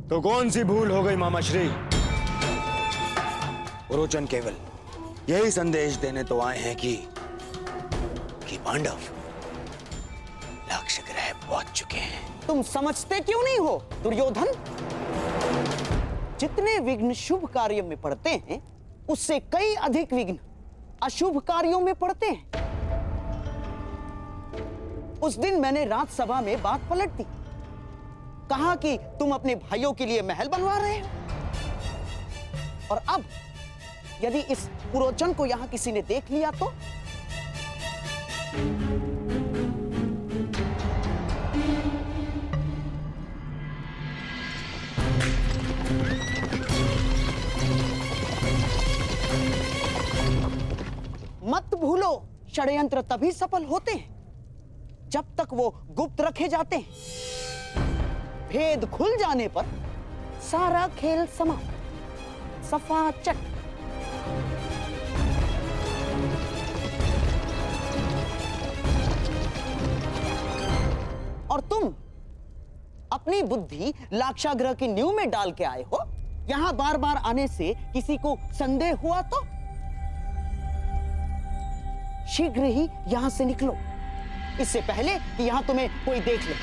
तो कौन सी भूल हो गई मामा श्री? पुरोचन केवल यही संदेश देने तो आए हैं कि पांडव लक्ष्य ग्रह पहुंच चुके हैं। तुम समझते क्यों नहीं हो दुर्योधन? जितने विघ्न शुभ कार्य में पड़ते हैं, उससे कई अधिक विघ्न अशुभ कार्यों में पड़ते हैं। उस दिन मैंने राजसभा में बात पलट दी, कहा कि तुम अपने भाइयों के लिए महल बनवा रहे हो, और अब यदि इस पुरोचन को यहां किसी ने देख लिया तो? मत भूलो, षड्यंत्र तभी सफल होते हैं जब तक वो गुप्त रखे जाते हैं। भेद खुल जाने पर सारा खेल समाप्त, सफा चट। और तुम अपनी बुद्धि लाक्षागृह की नींव में डाल के आए हो। यहां बार बार आने से किसी को संदेह हुआ तो शीघ्र ही यहां से निकलो, इससे पहले कि यहां तुम्हें कोई देख ले।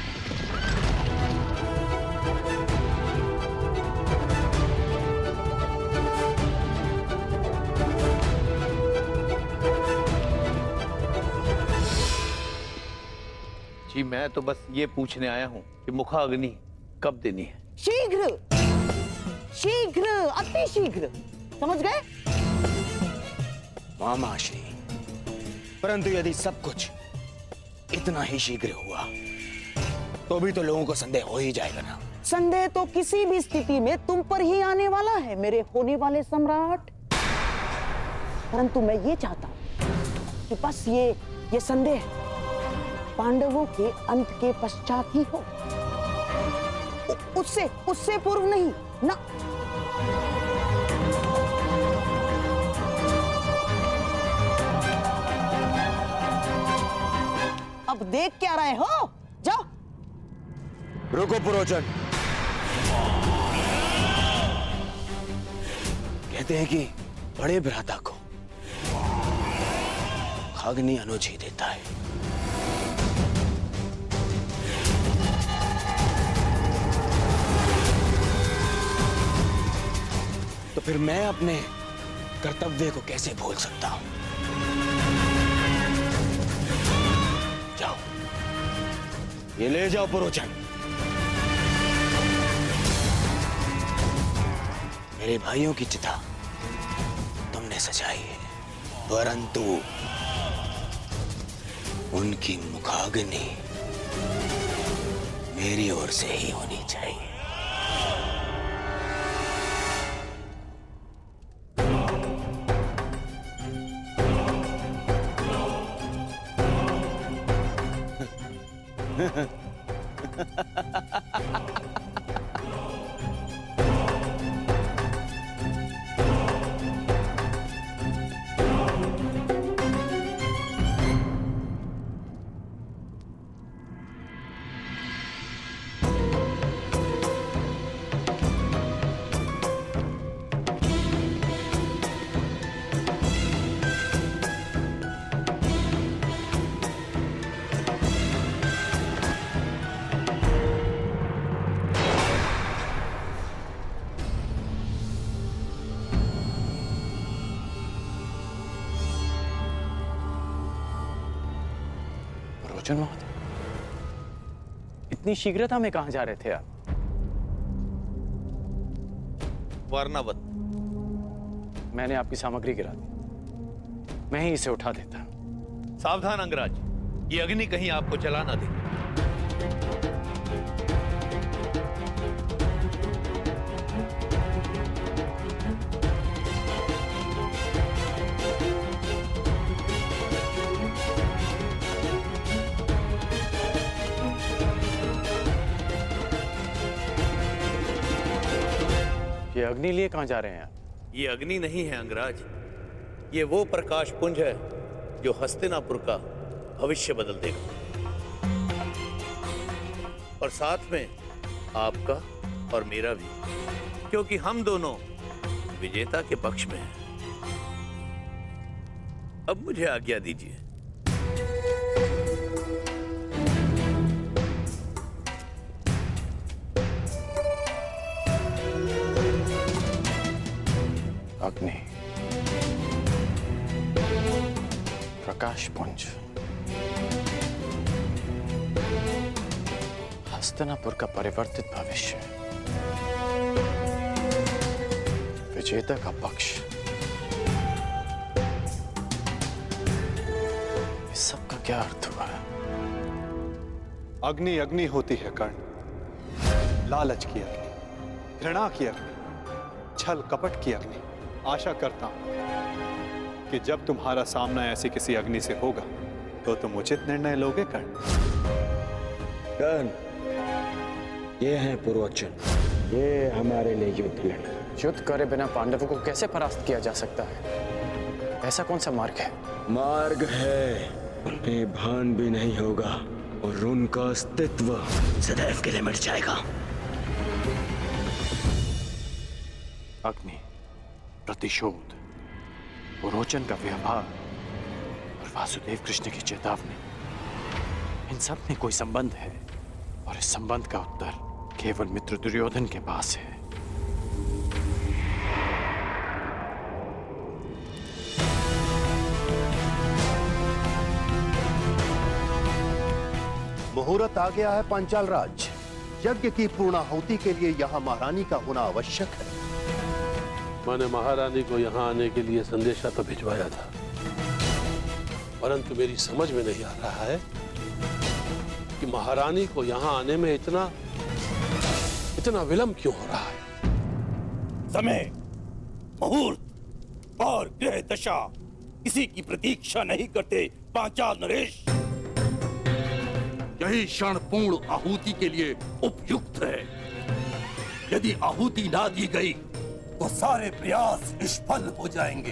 जी मैं तो बस ये पूछने आया हूं कि मुखाग्नि कब देनी है? शीघ्र, शीघ्र, अति शीघ्र, समझ गए? मामा श्री, परंतु यदि सब कुछ इतना ही शीघ्र हुआ तो भी तो लोगों को संदेह हो ही जाएगा ना। संदेह तो किसी भी स्थिति में तुम पर ही आने वाला है मेरे होने वाले सम्राट। परंतु मैं ये चाहता हूं कि बस ये संदेह पांडवों के अंत के पश्चात ही हो, उससे पूर्व नहीं ना। अब देख क्या रहे हो? जाओ। रुको पुरोचन, कहते हैं कि बड़े भ्राता को अग्नि अनुज ही देता है। तो फिर मैं अपने कर्तव्य को कैसे भूल सकता हूं? जाओ, ये ले जाओ पुरोचन। मेरे भाइयों की चिता तुमने सजाई है, परंतु उनकी मुखाग्नि मेरी ओर से ही होनी चाहिए। पुरोचन महोदय, इतनी शीघ्रता में कहां जा रहे थे आप? वर्णावत, मैंने आपकी सामग्री गिरा दी, मैं ही इसे उठा देता। सावधान अंगराज, ये अग्नि कहीं आपको जला ना दे। ये अग्नि लिए कहां जा रहे हैं आप? ये अग्नि नहीं है अंगराज, ये वो प्रकाश पुंज है जो हस्तिनापुर का भविष्य बदल देगा, और साथ में आपका और मेरा भी, क्योंकि हम दोनों विजेता के पक्ष में हैं। अब मुझे आज्ञा दीजिए। अग्नि, प्रकाश पुंज, हस्तिनापुर का परिवर्तित भविष्य, विजेता का पक्ष, इस सब का क्या अर्थ हुआ? अग्नि अग्नि होती है कर्ण, लालच की अग्नि, घृणा की अग्नि, छल कपट की अग्नि। आशा करता हूं कि जब तुम्हारा सामना ऐसी किसी अग्नि से होगा तो तुम उचित निर्णय लोगे कर्ण। कर्ण, ये हैं पुरोचन, ये हमारे लिए युद्ध लड़े। युद्ध करे बिना पांडवों को कैसे परास्त किया जा सकता है? ऐसा कौन सा मार्ग है? मार्ग है, उन्हें भान भी नहीं होगा और उनका अस्तित्व सदैव के लिए मिट जाएगा। अग्नि, प्रतिशोध, पुरोचन का व्यवहार और वासुदेव कृष्ण की चेतावनी, इन सब में कोई संबंध है और इस संबंध का उत्तर केवल मित्र दुर्योधन के पास है। मुहूर्त आ गया है पांचाल राज। यज्ञ की पूर्णाहुति के लिए यहाँ महारानी का होना आवश्यक है। मैंने महारानी को यहाँ आने के लिए संदेशा तो भिजवाया था, परंतु मेरी समझ में नहीं आ रहा है कि महारानी को यहाँ आने में इतना विलंब क्यों हो रहा है। समय, मुहूर्त और ग्रह दशा किसी की प्रतीक्षा नहीं करते पांचाल नरेश। यही क्षण पूर्ण आहुति के लिए उपयुक्त है। यदि आहुति ना दी गई तो सारे प्रयास निष्फल हो जाएंगे।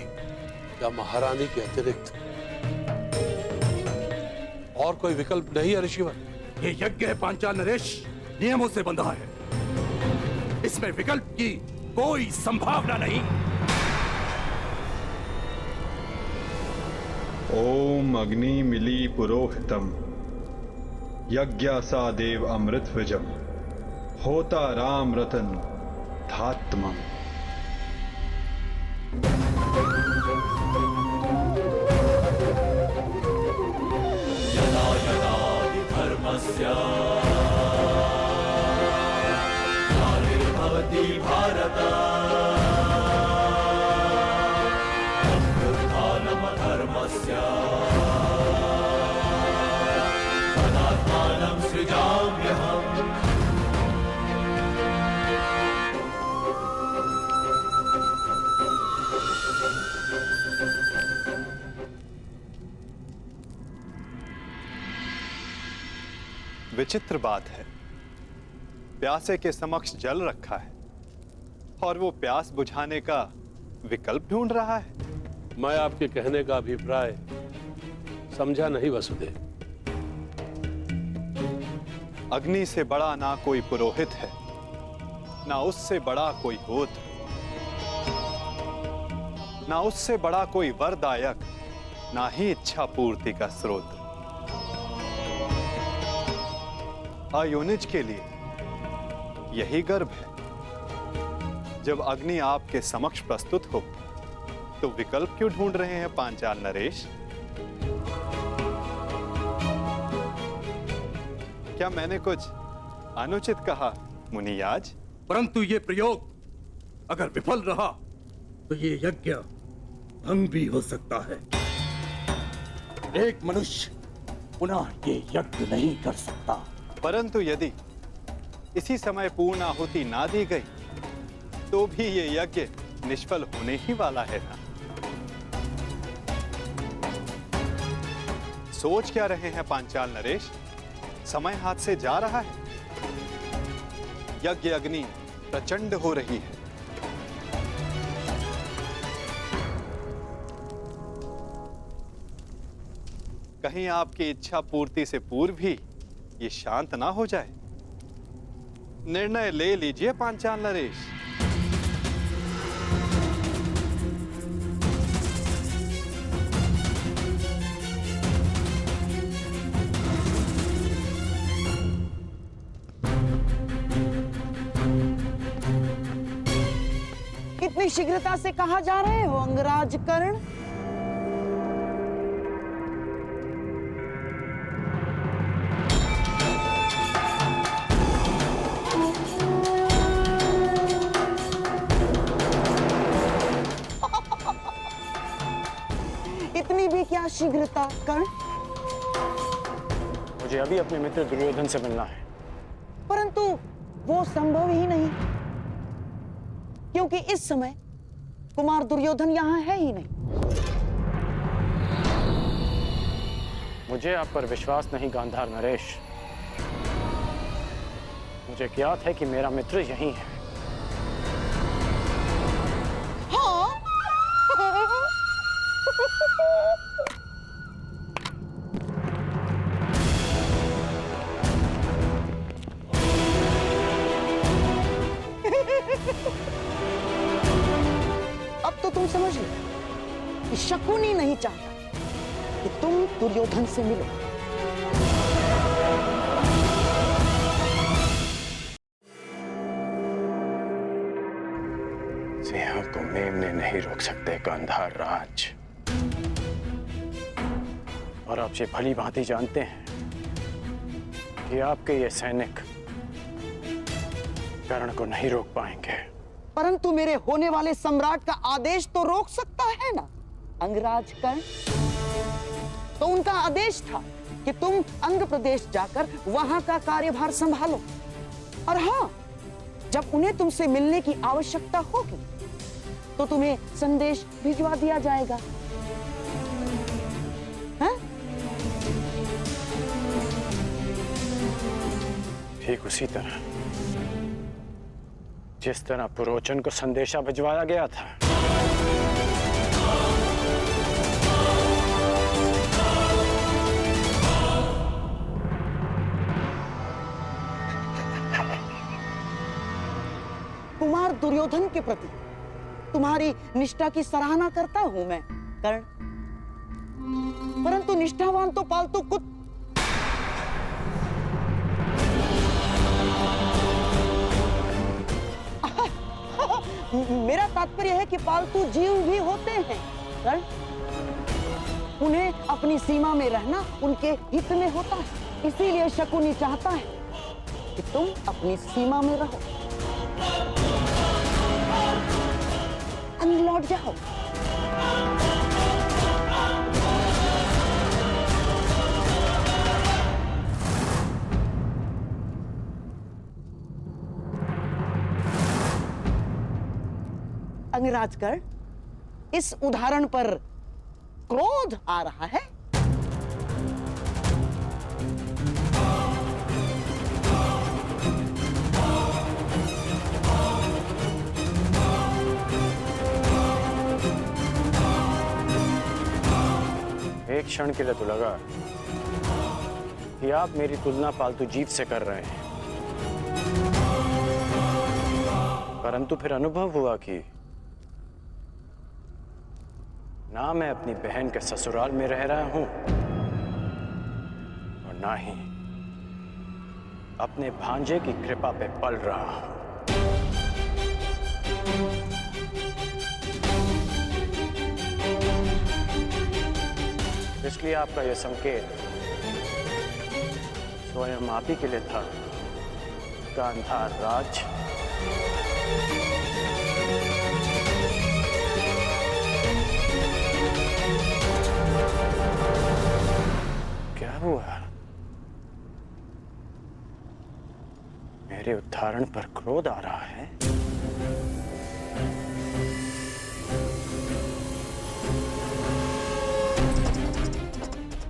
क्या महारानी के अतिरिक्त और कोई विकल्प नहीं है ऋषिवर? ये यज्ञ है पांचाल नरेश, नियमों से बंधा है। इसमें विकल्प की कोई संभावना नहीं। ओम अग्नि मिली पुरोहितम, यज्ञासा देव अमृत विजम, होता राम रतन धात्मम। भवति भारत अभ्युत्थानम धर्मस्य तदात्मानं सृजाम्यहम्। विचित्र बात है, प्यासे के समक्ष जल रखा है और वो प्यास बुझाने का विकल्प ढूंढ रहा है। मैं आपके कहने का अभिप्राय समझा नहीं वसुदेव। अग्नि से बड़ा ना कोई पुरोहित है, ना उससे बड़ा कोई गोत्र, ना उससे बड़ा कोई वरदायक, ना ही इच्छा पूर्ति का स्रोत। अयोनिज के लिए यही गर्भ है। जब अग्नि आपके समक्ष प्रस्तुत हो तो विकल्प क्यों ढूंढ रहे हैं पांचाल नरेश? क्या मैंने कुछ अनुचित कहा मुनियाज? परंतु ये प्रयोग अगर विफल रहा तो ये यज्ञ भंग भी हो सकता है। एक मनुष्य पुनः ये यज्ञ नहीं कर सकता। परंतु यदि इसी समय पूर्ण आहुति ना दी गई तो भी ये यज्ञ निष्फल होने ही वाला है ना। सोच क्या रहे हैं पांचाल नरेश? समय हाथ से जा रहा है। यज्ञ अग्नि प्रचंड हो रही है। कहीं आपकी इच्छा पूर्ति से पूर्व ही ये शांत ना हो जाए। निर्णय ले लीजिए पांचाल नरेश। इतनी शीघ्रता से कहा जा रहे हो अंगराज कर्ण? इतनी भी क्या शीघ्रता कर्ण? मुझे अभी अपने मित्र दुर्योधन से मिलना है। परंतु वो संभव ही नहीं, क्योंकि इस समय कुमार दुर्योधन यहां है ही नहीं। मुझे आप पर विश्वास नहीं गांधार नरेश। मुझे ज्ञात है कि मेरा मित्र यहीं है। हाँ? अब तो तुम समझ लो कि शकुनी नहीं चाहता कि तुम दुर्योधन से मिलो। सिंह को मेमने नहीं रोक सकते गांधार राज। और आप ये भली भांति जानते हैं कि आपके ये सैनिक कर्ण को नहीं रोक पाएंगे। परंतु मेरे होने वाले सम्राट का आदेश तो रोक सकता है ना अंगराज कर्ण। तो उनका आदेश था कि तुम अंग प्रदेश जाकर वहां का कार्यभार संभालो, और हाँ, जब उन्हें तुमसे मिलने की आवश्यकता होगी तो तुम्हें संदेश भिजवा दिया जाएगा। हैं? ठीक उसी तरह जिस तरह पुरोचन को संदेशा भिजवाया गया था। कुमार दुर्योधन के प्रति तुम्हारी निष्ठा की सराहना करता हूं मैं कर्ण, परंतु निष्ठावान तो पालतू कुत्ते। मेरा तात्पर्य है कि पालतू जीव भी होते हैं कर्ण। उन्हें अपनी सीमा में रहना उनके हित में होता है। इसीलिए शकुनी चाहता है कि तुम अपनी सीमा में रहो, अंग लौट जाओ। अंगराज कर्ण, इस उदाहरण पर क्रोध आ रहा है। एक क्षण के लिए तो लगा कि आप मेरी तुलना पालतू जीव से कर रहे हैं, परंतु फिर अनुभव हुआ कि ना मैं अपनी बहन के ससुराल में रह रहा हूं और ना ही अपने भांजे की कृपा पे पल रहा हूं। इसलिए आपका यह संकेत स्वयं आप ही के लिए था गांधार राज। क्या हुआ? मेरे उदाहरण पर क्रोध आ रहा है?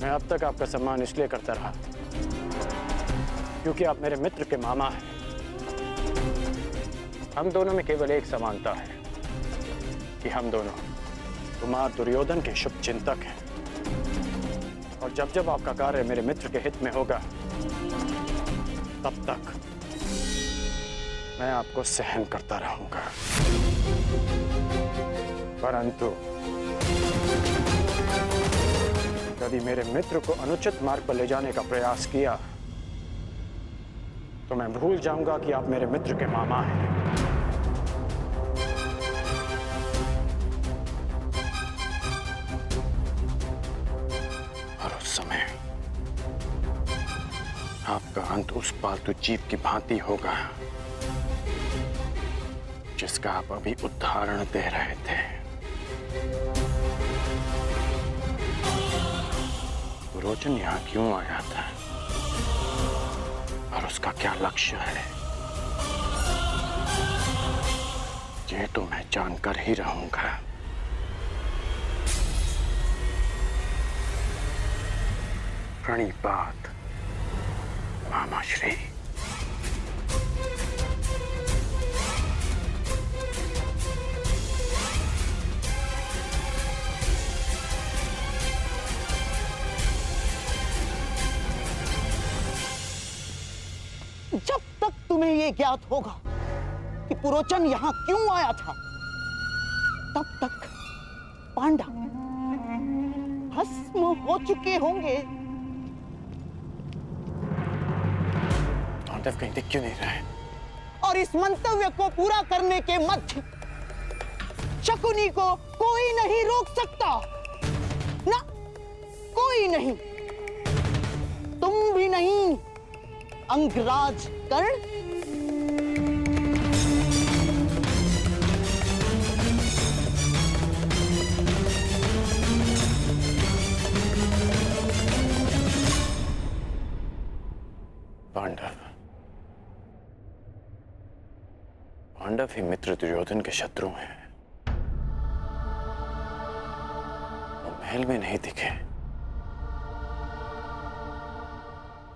मैं अब तक आपका सम्मान इसलिए करता रहा क्योंकि आप मेरे मित्र के मामा हैं। हम दोनों में केवल एक समानता है कि हम दोनों कुमार दुर्योधन के शुभ चिंतक हैं, और जब जब आपका कार्य मेरे मित्र के हित में होगा तब तक मैं आपको सहन करता रहूंगा, परंतु यदि मेरे मित्र को अनुचित मार्ग पर ले जाने का प्रयास किया तो मैं भूल जाऊंगा कि आप मेरे मित्र के मामा हैं। और उस समय आपका अंत उस पालतू जीव की भांति होगा जिसका आप अभी उदाहरण दे रहे थे। रोचन यहाँ क्यों आया था और उसका क्या लक्ष्य है, ये तो मैं जानकर ही रहूंगा। प्रणिपात मामाश्री। जब तक तुम्हें यह ज्ञात होगा कि पुरोचन यहां क्यों आया था, तब तक पांडव भस्म हो चुके होंगे। पांडव कहीं दिख क्यों नहीं रहे? और इस मंतव्य को पूरा करने के मध्य शकुनी को कोई नहीं रोक सकता, ना कोई नहीं, तुम भी नहीं अंगराज कर्ण। पांडव ही मित्र दुर्योधन के शत्रु हैं। वो महल में नहीं दिखे,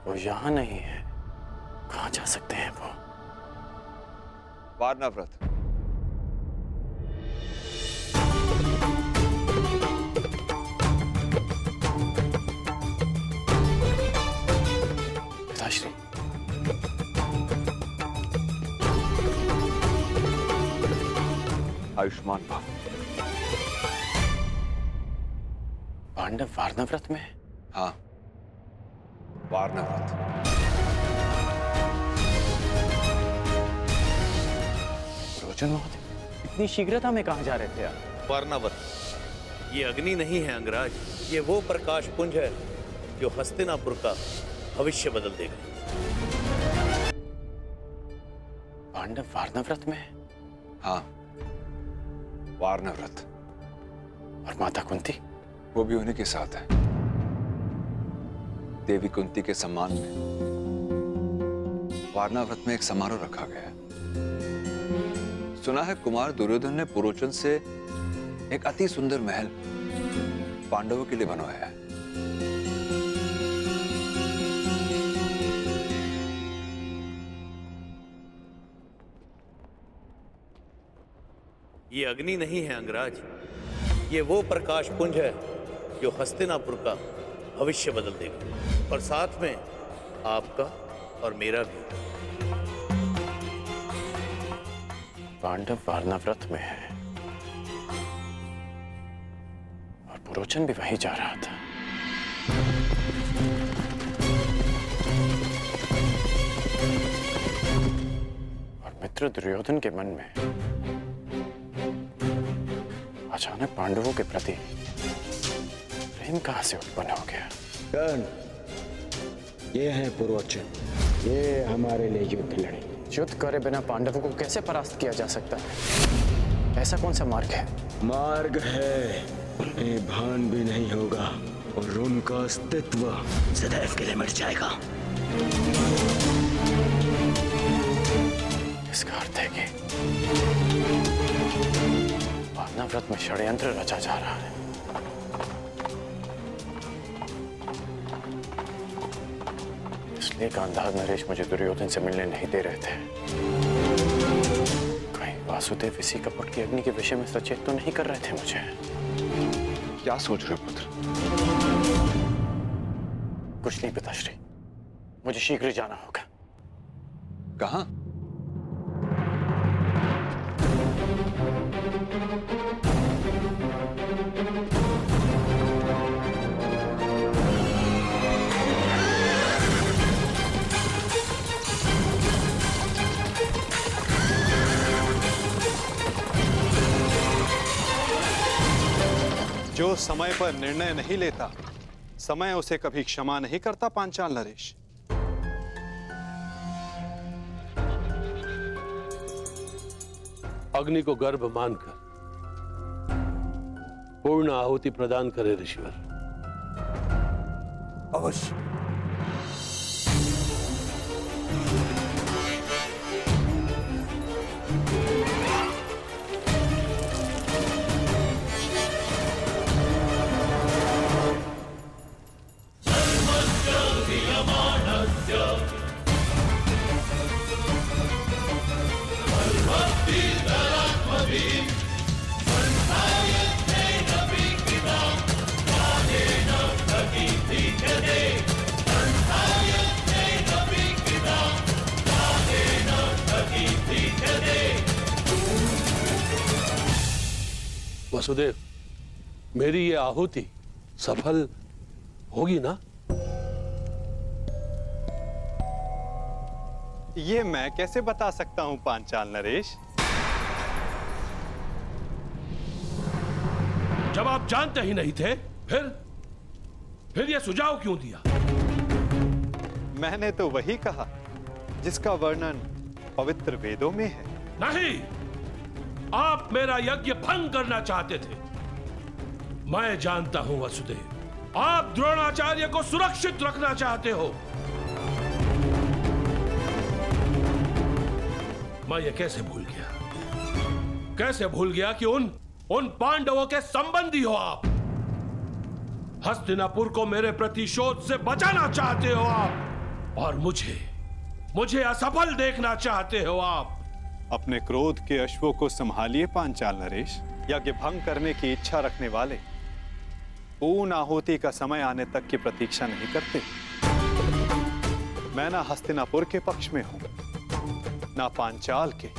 वो यहां नहीं है, कहां जा सकते हैं वो? वारनाव्रत। पिताश्री, आयुष्मान भव। पांडव वारनाव्रत में? हाँ, वारनाव्रत। रोचन महोदय, इतनी शीघ्रता में कहां जा रहे थे आप? वारनावत, ये अग्नि नहीं है अंगराज, ये वो प्रकाश पुंज है जो हस्तिनापुर का भविष्य बदल देगा। पांडव वारनाव्रत में? हाँ, वारनाव्रत। और माता कुंती? वो भी उन्हीं के साथ है। देवी कुंती के सम्मान में वारनाव्रत में एक समारोह रखा गया है। सुना है कुमार दुर्योधन ने पुरोचन से एक अति सुंदर महल पांडवों के लिए बनवाया है। ये अग्नि नहीं है अंगराज, ये वो प्रकाश पुंज है जो हस्तिनापुर का भविष्य बदल देगा, और साथ में आपका और मेरा भी। पांडव वारनाव्रत में है और पुरोचन भी वहीं जा रहा था। और मित्र दुर्योधन के मन में अचानक पांडवों के प्रति प्रेम कहां से उत्पन्न हो गया? कर्ण, ये है पुरोचन, ये हमारे लिए युद्ध लड़े। युद्ध करे बिना पांडवों को कैसे परास्त किया जा सकता है? ऐसा कौन सा मार्ग है? मार्ग है, उन्हें भान भी नहीं होगा और उनका अस्तित्व सदैव के लिए मिट जाएगा। इसका अर्थ है कि वारनाव्रत में षड्यंत्र रचा जा रहा है। इसलिए गांधार नरेश मुझे दुर्योधन से मिलने नहीं दे रहे थे। कहीं वासुदेव इसी कपट की अग्नि के विषय में सचेत तो नहीं कर रहे थे मुझे? क्या सोच रहे हो पुत्र? कुछ नहीं पिताश्री, मुझे शीघ्र जाना होगा। कहां? जो समय पर निर्णय नहीं लेता, समय उसे कभी क्षमा नहीं करता पांचाल नरेश। अग्नि को गर्भ मानकर पूर्ण आहुति प्रदान करे ऋषिवर। अवश्य। वसुदेव, मेरी ये आहुति सफल होगी ना? ये मैं कैसे बता सकता हूं पांचाल नरेश? जब आप जानते ही नहीं थे, फिर ये सुझाव क्यों दिया? मैंने तो वही कहा जिसका वर्णन पवित्र वेदों में है। नहीं, आप मेरा यज्ञ भंग करना चाहते थे। मैं जानता हूं वसुदेव, आप द्रोणाचार्य को सुरक्षित रखना चाहते हो। मैं ये कैसे भूल गया कि उन पांडवों के संबंधी हो आप। हस्तिनापुर को मेरे प्रतिशोध से बचाना चाहते हो आप, और मुझे असफल देखना चाहते हो आप। अपने क्रोध के अश्वों को संभालिए पांचाल नरेश। यज्ञ भंग करने की इच्छा रखने वाले पूर्ण आहुति का समय आने तक की प्रतीक्षा नहीं करते। मैं ना हस्तिनापुर के पक्ष में हूं, ना पांचाल के।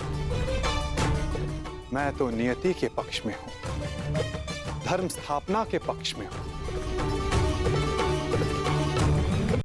मैं तो नियति के पक्ष में हूं, धर्म स्थापना के पक्ष में हूं।